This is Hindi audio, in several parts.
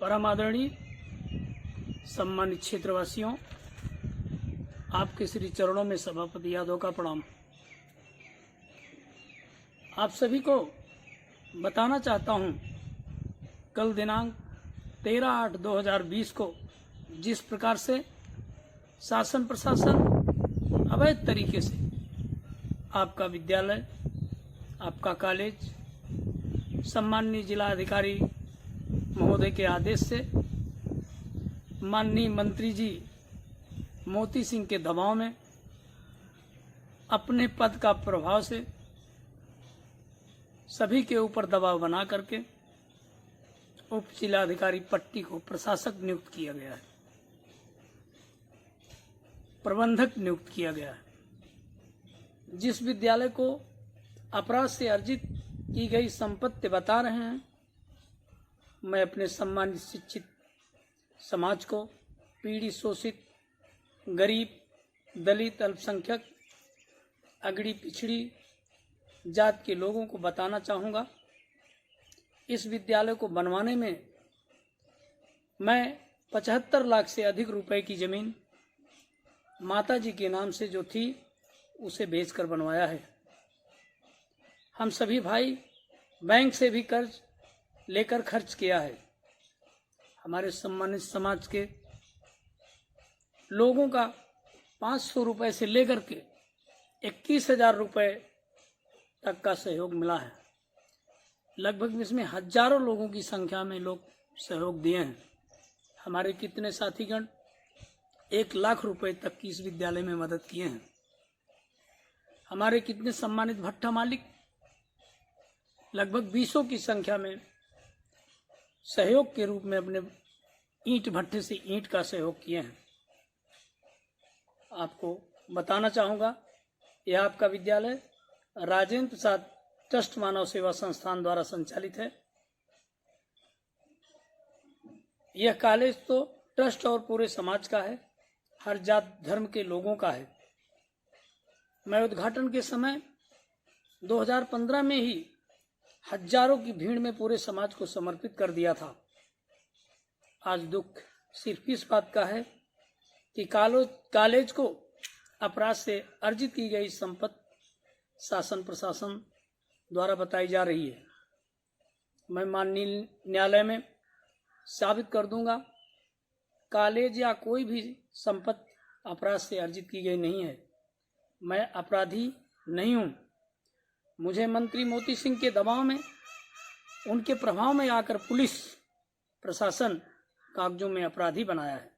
परम आदरणीय सम्मानित क्षेत्रवासियों, आपके श्री चरणों में सभापति यादव का प्रणाम। आप सभी को बताना चाहता हूं, कल दिनांक 13/8/2020 को जिस प्रकार से शासन प्रशासन अवैध तरीके से आपका विद्यालय, आपका कॉलेज सम्माननीय जिला अधिकारी महोदय के आदेश से माननीय मंत्री जी मोती सिंह के दबाव में अपने पद का प्रभाव से सभी के ऊपर दबाव बना करके उप जिलाधिकारी पट्टी को प्रशासक नियुक्त किया गया है, प्रबंधक नियुक्त किया गया है। जिस विद्यालय को अपराध से अर्जित की गई संपत्ति बता रहे हैं, मैं अपने सम्मानित शिक्षित समाज को, पीड़ित, शोषित, गरीब, दलित, अल्पसंख्यक, अगड़ी पिछड़ी जात के लोगों को बताना चाहूँगा, इस विद्यालय को बनवाने में मैं 75 लाख से अधिक रुपए की ज़मीन माता जी के नाम से जो थी उसे बेचकर बनवाया है। हम सभी भाई बैंक से भी कर्ज लेकर खर्च किया है। हमारे सम्मानित समाज के लोगों का 500 रुपए से लेकर के 21,000 रुपए तक का सहयोग मिला है। लगभग इसमें हजारों लोगों की संख्या में लोग सहयोग दिए हैं। हमारे कितने साथीगण 1 लाख रुपए तक की इस विद्यालय में मदद किए हैं। हमारे कितने सम्मानित भट्ठा मालिक लगभग 20 की संख्या में सहयोग के रूप में अपने ईंट भट्ठे से ईंट का सहयोग किए हैं। आपको बताना चाहूँगा, यह आपका विद्यालय राजेंद्र प्रसाद ट्रस्ट मानव सेवा संस्थान द्वारा संचालित है। यह कॉलेज तो ट्रस्ट और पूरे समाज का है, हर जात धर्म के लोगों का है। मैं उद्घाटन के समय 2015 में ही हजारों की भीड़ में पूरे समाज को समर्पित कर दिया था। आज दुख सिर्फ इस बात का है कि कॉलेज को अपराध से अर्जित की गई संपत्ति शासन प्रशासन द्वारा बताई जा रही है। मैं माननीय न्यायालय में साबित कर दूंगा, कॉलेज या कोई भी संपत्ति अपराध से अर्जित की गई नहीं है। मैं अपराधी नहीं हूँ। मुझे मंत्री मोती सिंह के दबाव में, उनके प्रभाव में आकर पुलिस प्रशासन कागजों में अपराधी बनाया है।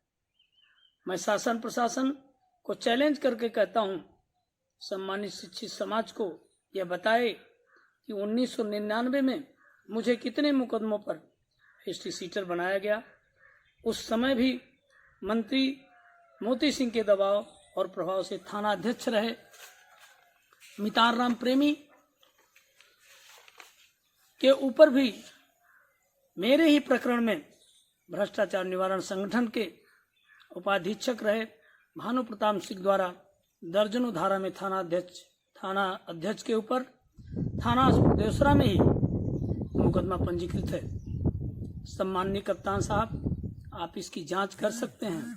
मैं शासन प्रशासन को चैलेंज करके कहता हूँ, सम्मानित शिक्षित समाज को यह बताए कि 1999 में मुझे कितने मुकदमों पर हिस्ट्री सीटर बनाया गया। उस समय भी मंत्री मोती सिंह के दबाव और प्रभाव से थाना अध्यक्ष रहे मितार राम प्रेमी के ऊपर भी मेरे ही प्रकरण में भ्रष्टाचार निवारण संगठन के उपाधीक्षक रहे भानु प्रताप सिंह द्वारा दर्जनों धारा में थाना अध्यक्ष के ऊपर थाना देवसरा में ही मुकदमा पंजीकृत है। सम्माननीय कप्तान साहब, आप इसकी जांच कर सकते हैं।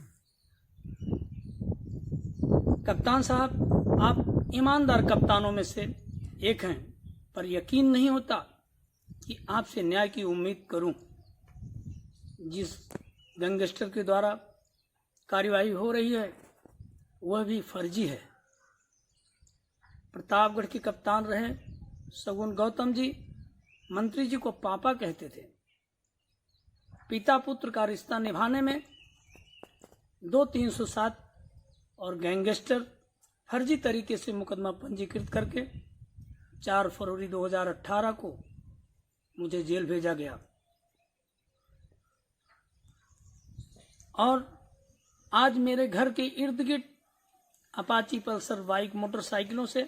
कप्तान साहब, आप ईमानदार कप्तानों में से एक हैं, पर यकीन नहीं होता कि आपसे न्याय की उम्मीद करूं। जिस गैंगस्टर के द्वारा कार्यवाही हो रही है वह भी फर्जी है। प्रतापगढ़ के कप्तान रहे सगुन गौतम जी, मंत्री जी को पापा कहते थे। पिता पुत्र का रिश्ता निभाने में 2307 और गैंगस्टर फर्जी तरीके से मुकदमा पंजीकृत करके 4 फरवरी 2018 को मुझे जेल भेजा गया। और आज मेरे घर के इर्द गिर्द अपाची पल्सर बाइक मोटरसाइकिलों से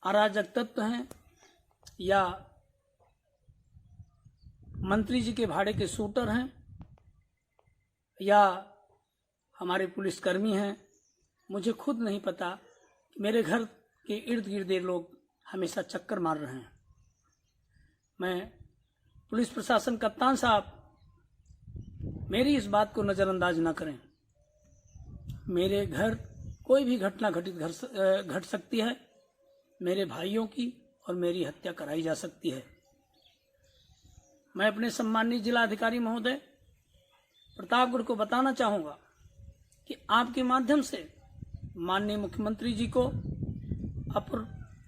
अराजक तत्व हैं या मंत्री जी के भाड़े के शूटर हैं या हमारे पुलिसकर्मी हैं। मुझे खुद नहीं पता कि मेरे घर के इर्द गिर्द लोग हमेशा चक्कर मार रहे हैं। मैं पुलिस प्रशासन कप्तान साहब, मेरी इस बात को नज़रअंदाज न करें। मेरे घर कोई भी घटना घट सकती है, मेरे भाइयों की और मेरी हत्या कराई जा सकती है। मैं अपने सम्मानीय जिला अधिकारी महोदय प्रतापगढ़ को बताना चाहूँगा कि आपके माध्यम से माननीय मुख्यमंत्री जी को,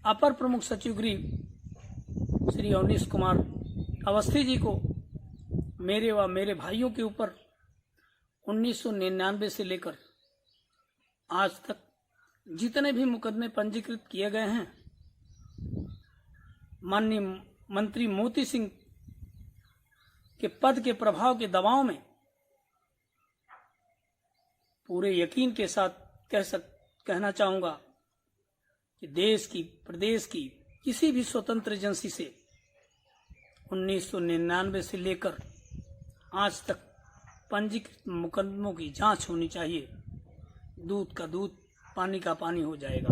अपर प्रमुख सचिव गृह श्री अवनीश कुमार अवस्थी जी को मेरे व मेरे भाइयों के ऊपर 1999 से लेकर आज तक जितने भी मुकदमे पंजीकृत किए गए हैं, माननीय मंत्री मोती सिंह के पद के प्रभाव के दबाव में पूरे यकीन के साथ कहना चाहूँगा कि देश की, प्रदेश की किसी भी स्वतंत्र एजेंसी से 1999 से लेकर आज तक पंजीकृत मुकदमों की जांच होनी चाहिए। दूध का दूध, पानी का पानी हो जाएगा।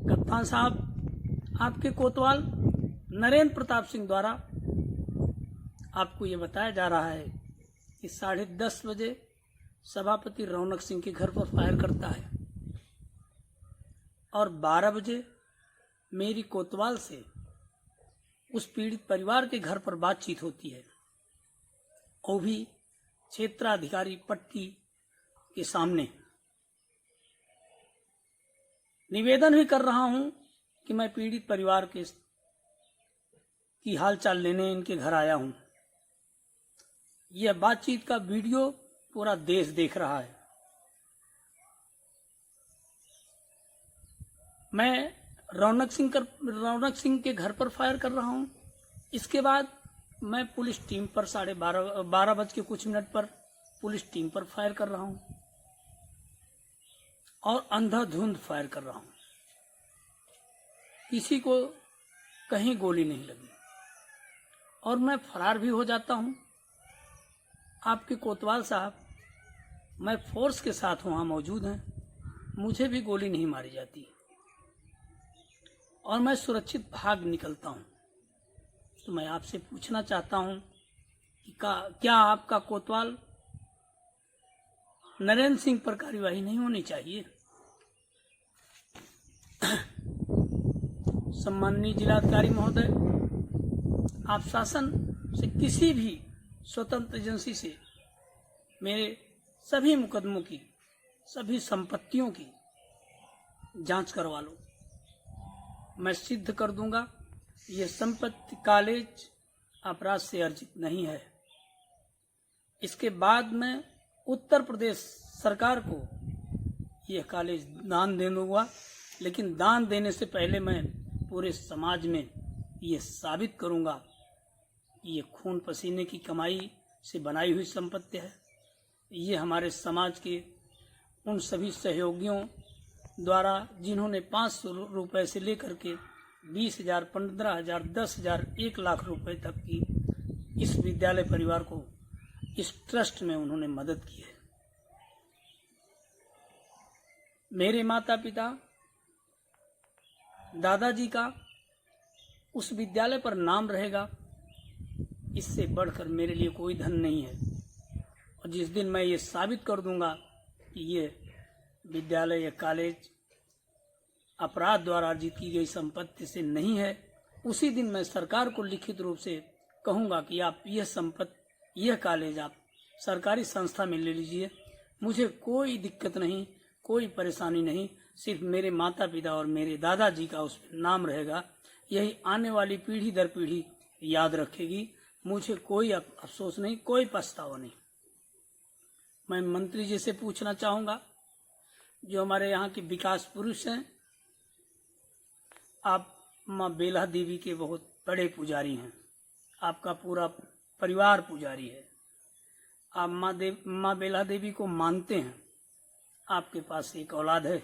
कप्तान साहब, आपके कोतवाल नरेंद्र प्रताप सिंह द्वारा आपको ये बताया जा रहा है कि 10:30 बजे सभापति रौनक सिंह के घर पर फायर करता है और 12 बजे मेरी कोतवाल से उस पीड़ित परिवार के घर पर बातचीत होती है, वो भी क्षेत्राधिकारी पट्टी के सामने। निवेदन भी कर रहा हूं कि मैं पीड़ित परिवार की हालचाल लेने इनके घर आया हूं। यह बातचीत का वीडियो पूरा देश देख रहा है। मैं रौनक सिंह के घर पर फायर कर रहा हूं। इसके बाद मैं पुलिस टीम पर 12:30 बज के कुछ मिनट पर पुलिस टीम पर फायर कर रहा हूं और अंधाधुंध फायर कर रहा हूं। किसी को कहीं गोली नहीं लगी और मैं फरार भी हो जाता हूं। आपके कोतवाल साहब, मैं फोर्स के साथ वहां मौजूद हैं, मुझे भी गोली नहीं मारी जाती और मैं सुरक्षित भाग निकलता हूं। तो मैं आपसे पूछना चाहता हूं कि क्या आपका कोतवाल नरेंद्र सिंह पर कार्यवाही नहीं होनी चाहिए? सम्माननीय जिलाधिकारी महोदय, आप शासन से किसी भी स्वतंत्र एजेंसी से मेरे सभी मुकदमों की, सभी संपत्तियों की जांच करवा लो। मैं सिद्ध कर दूंगा ये संपत्ति कॉलेज अपराध से अर्जित नहीं है। इसके बाद मैं उत्तर प्रदेश सरकार को यह कॉलेज दान दे दूंगा, लेकिन दान देने से पहले मैं पूरे समाज में ये साबित करूंगा कि ये खून पसीने की कमाई से बनाई हुई संपत्ति है। ये हमारे समाज के उन सभी सहयोगियों द्वारा जिन्होंने 500 रुपये से लेकर के 20,000, 15,000, 10,000, 1 लाख रुपए तक की इस विद्यालय परिवार को, इस ट्रस्ट में उन्होंने मदद की है। मेरे माता पिता, दादाजी का उस विद्यालय पर नाम रहेगा, इससे बढ़कर मेरे लिए कोई धन नहीं है। और जिस दिन मैं ये साबित कर दूंगा कि ये विद्यालय या कॉलेज अपराध द्वारा अर्जित की गई संपत्ति से नहीं है, उसी दिन मैं सरकार को लिखित रूप से कहूंगा कि आप यह संपत्ति, यह कॉलेज आप सरकारी संस्था में ले लीजिए। मुझे कोई दिक्कत नहीं, कोई परेशानी नहीं, सिर्फ मेरे माता पिता और मेरे दादाजी का उस नाम रहेगा। यही आने वाली पीढ़ी दर पीढ़ी याद रखेगी। मुझे कोई अफसोस नहीं, कोई पछतावा नहीं। मैं मंत्री जी से पूछना चाहूंगा, जो हमारे यहाँ के विकास पुरुष हैं, आप माँ बेला देवी के बहुत बड़े पुजारी हैं, आपका पूरा परिवार पुजारी है, आप माँ बेला देवी को मानते हैं, आपके पास एक औलाद है।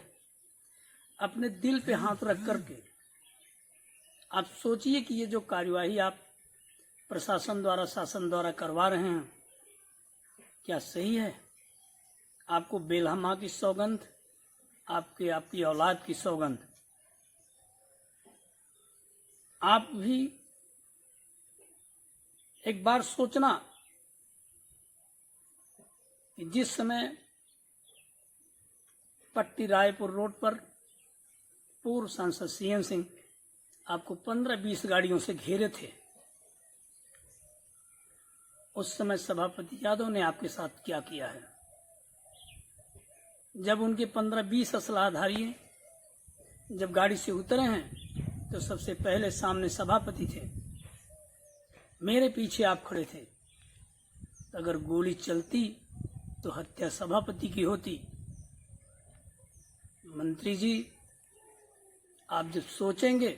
अपने दिल पे हाथ रख करके आप सोचिए कि ये जो कार्यवाही आप प्रशासन द्वारा, शासन द्वारा करवा रहे हैं, क्या सही है? आपको बेल्हा माँ की सौगंध, आपकी औलाद की सौगंध, आप भी एक बार सोचना कि जिस समय पट्टी रायपुर रोड पर पूर्व सांसद सीएन सिंह आपको 15-20 गाड़ियों से घेरे थे, उस समय सभापति यादव ने आपके साथ क्या किया है। जब उनके 15-20 असलाधारी जब गाड़ी से उतरे हैं तो सबसे पहले सामने सभापति थे, मेरे पीछे आप खड़े थे। अगर गोली चलती तो हत्या सभापति की होती। मंत्री जी, आप जब सोचेंगे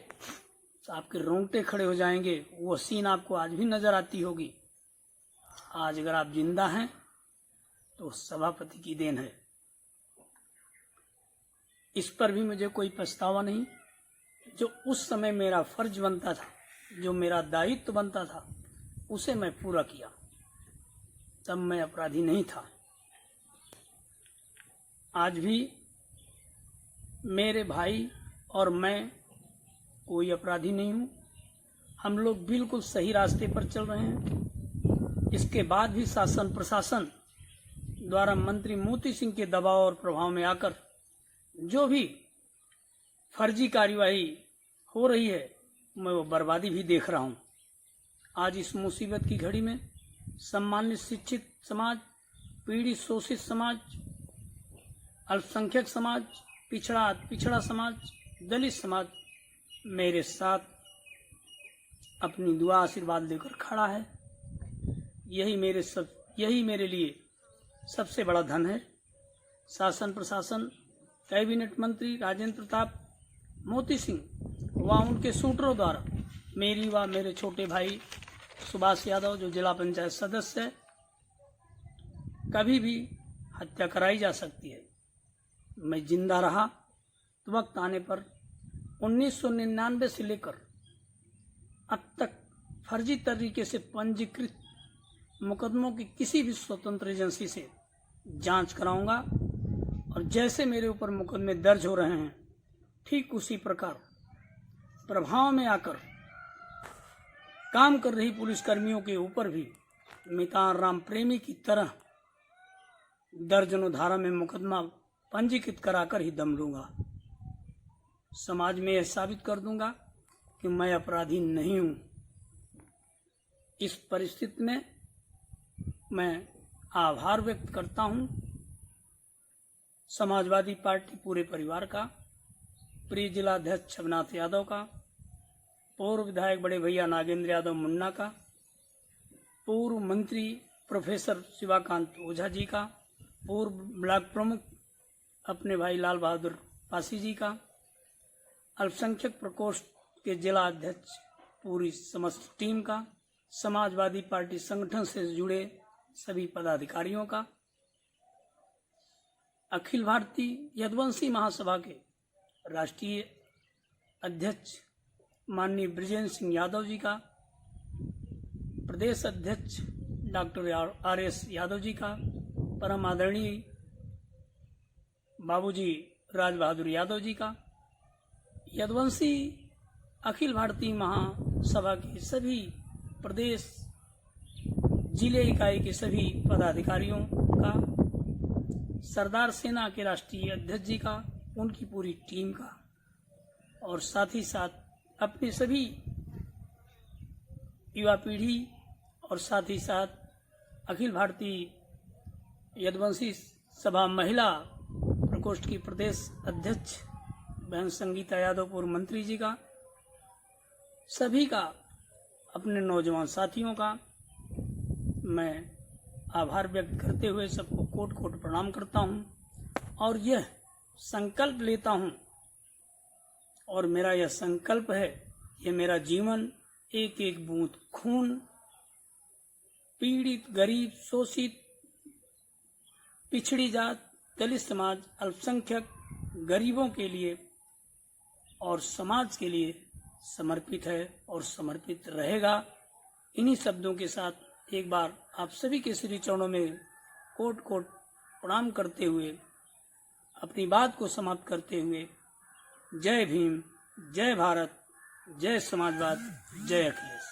तो आपके रोंगटे खड़े हो जाएंगे। वो सीन आपको आज भी नजर आती होगी। आज अगर आप जिंदा हैं तो सभापति की देन है। इस पर भी मुझे कोई पछतावा नहीं। जो उस समय मेरा फर्ज बनता था, जो मेरा दायित्व बनता था, उसे मैं पूरा किया। तब मैं अपराधी नहीं था। आज भी मेरे भाई और मैं कोई अपराधी नहीं हूँ। हम लोग बिल्कुल सही रास्ते पर चल रहे हैं। इसके बाद भी शासन प्रशासन द्वारा मंत्री मोती सिंह के दबाव और प्रभाव में आकर जो भी फर्जी कार्यवाही हो रही है, मैं वो बर्बादी भी देख रहा हूँ। आज इस मुसीबत की घड़ी में सम्मानित शिक्षित समाज, पीड़ित शोषित समाज, अल्पसंख्यक समाज, पिछड़ा समाज, दलित समाज मेरे साथ अपनी दुआ आशीर्वाद लेकर खड़ा है। यही मेरे लिए सबसे बड़ा धन है। शासन प्रशासन, कैबिनेट मंत्री राजेंद्र प्रताप मोती सिंह व उनके सूत्रों द्वारा मेरी व मेरे छोटे भाई सुभाष यादव, जो जिला पंचायत सदस्य है, कभी भी हत्या कराई जा सकती है। मैं जिंदा रहा तो वक्त आने पर 1999 से लेकर अब तक फर्जी तरीके से पंजीकृत मुकदमों की किसी भी स्वतंत्र एजेंसी से जांच कराऊंगा और जैसे मेरे ऊपर मुकदमे दर्ज हो रहे हैं, ठीक उसी प्रकार प्रभाव में आकर काम कर रही पुलिसकर्मियों के ऊपर भी मितान राम प्रेमी की तरह दर्जनों धारा में मुकदमा पंजीकृत कराकर ही दम लूंगा। समाज में यह साबित कर दूंगा कि मैं अपराधी नहीं हूं। इस परिस्थिति में मैं आभार व्यक्त करता हूं समाजवादी पार्टी पूरे परिवार का, प्रिय जिला अध्यक्ष छबनाथ यादव का, पूर्व विधायक बड़े भैया नागेंद्र यादव मुन्ना का, पूर्व मंत्री प्रोफेसर शिवाकांत ओझा जी का, पूर्व ब्लॉक प्रमुख अपने भाई लाल बहादुर पासी जी का, अल्पसंख्यक प्रकोष्ठ के जिला अध्यक्ष पूरी समस्त टीम का, समाजवादी पार्टी संगठन से जुड़े सभी पदाधिकारियों का, अखिल भारतीय यदुवंशी महासभा के राष्ट्रीय अध्यक्ष माननीय ब्रिजेंद्र सिंह यादव जी का, प्रदेश अध्यक्ष डॉक्टर आर.एस. यादव जी का, परम आदरणीय बाबूजी राज बहादुर यादव जी का, यदुवंशी अखिल भारतीय महासभा के सभी प्रदेश जिले इकाई के सभी पदाधिकारियों का, सरदार सेना के राष्ट्रीय अध्यक्ष जी का, उनकी पूरी टीम का, और साथ ही साथ अपने सभी युवा पीढ़ी और साथ ही साथ अखिल भारतीय यदुवंशी सभा महिला प्रकोष्ठ की प्रदेश अध्यक्ष बहन संगीता यादव पूर्व मंत्री जी का, सभी का, अपने नौजवान साथियों का मैं आभार व्यक्त करते हुए सबको कोट कोट प्रणाम करता हूं और यह संकल्प लेता हूं, और मेरा यह संकल्प है, यह मेरा जीवन एक एक बूंद खून पीड़ित, गरीब, शोषित, पिछड़ी जात, दलित समाज, अल्पसंख्यक, गरीबों के लिए और समाज के लिए समर्पित है और समर्पित रहेगा। इन्हीं शब्दों के साथ एक बार आप सभी के श्री चरणों में कोट कोट प्रणाम करते हुए अपनी बात को समाप्त करते हुए, जय भीम, जय भारत, जय समाजवाद, जय अखिलेश।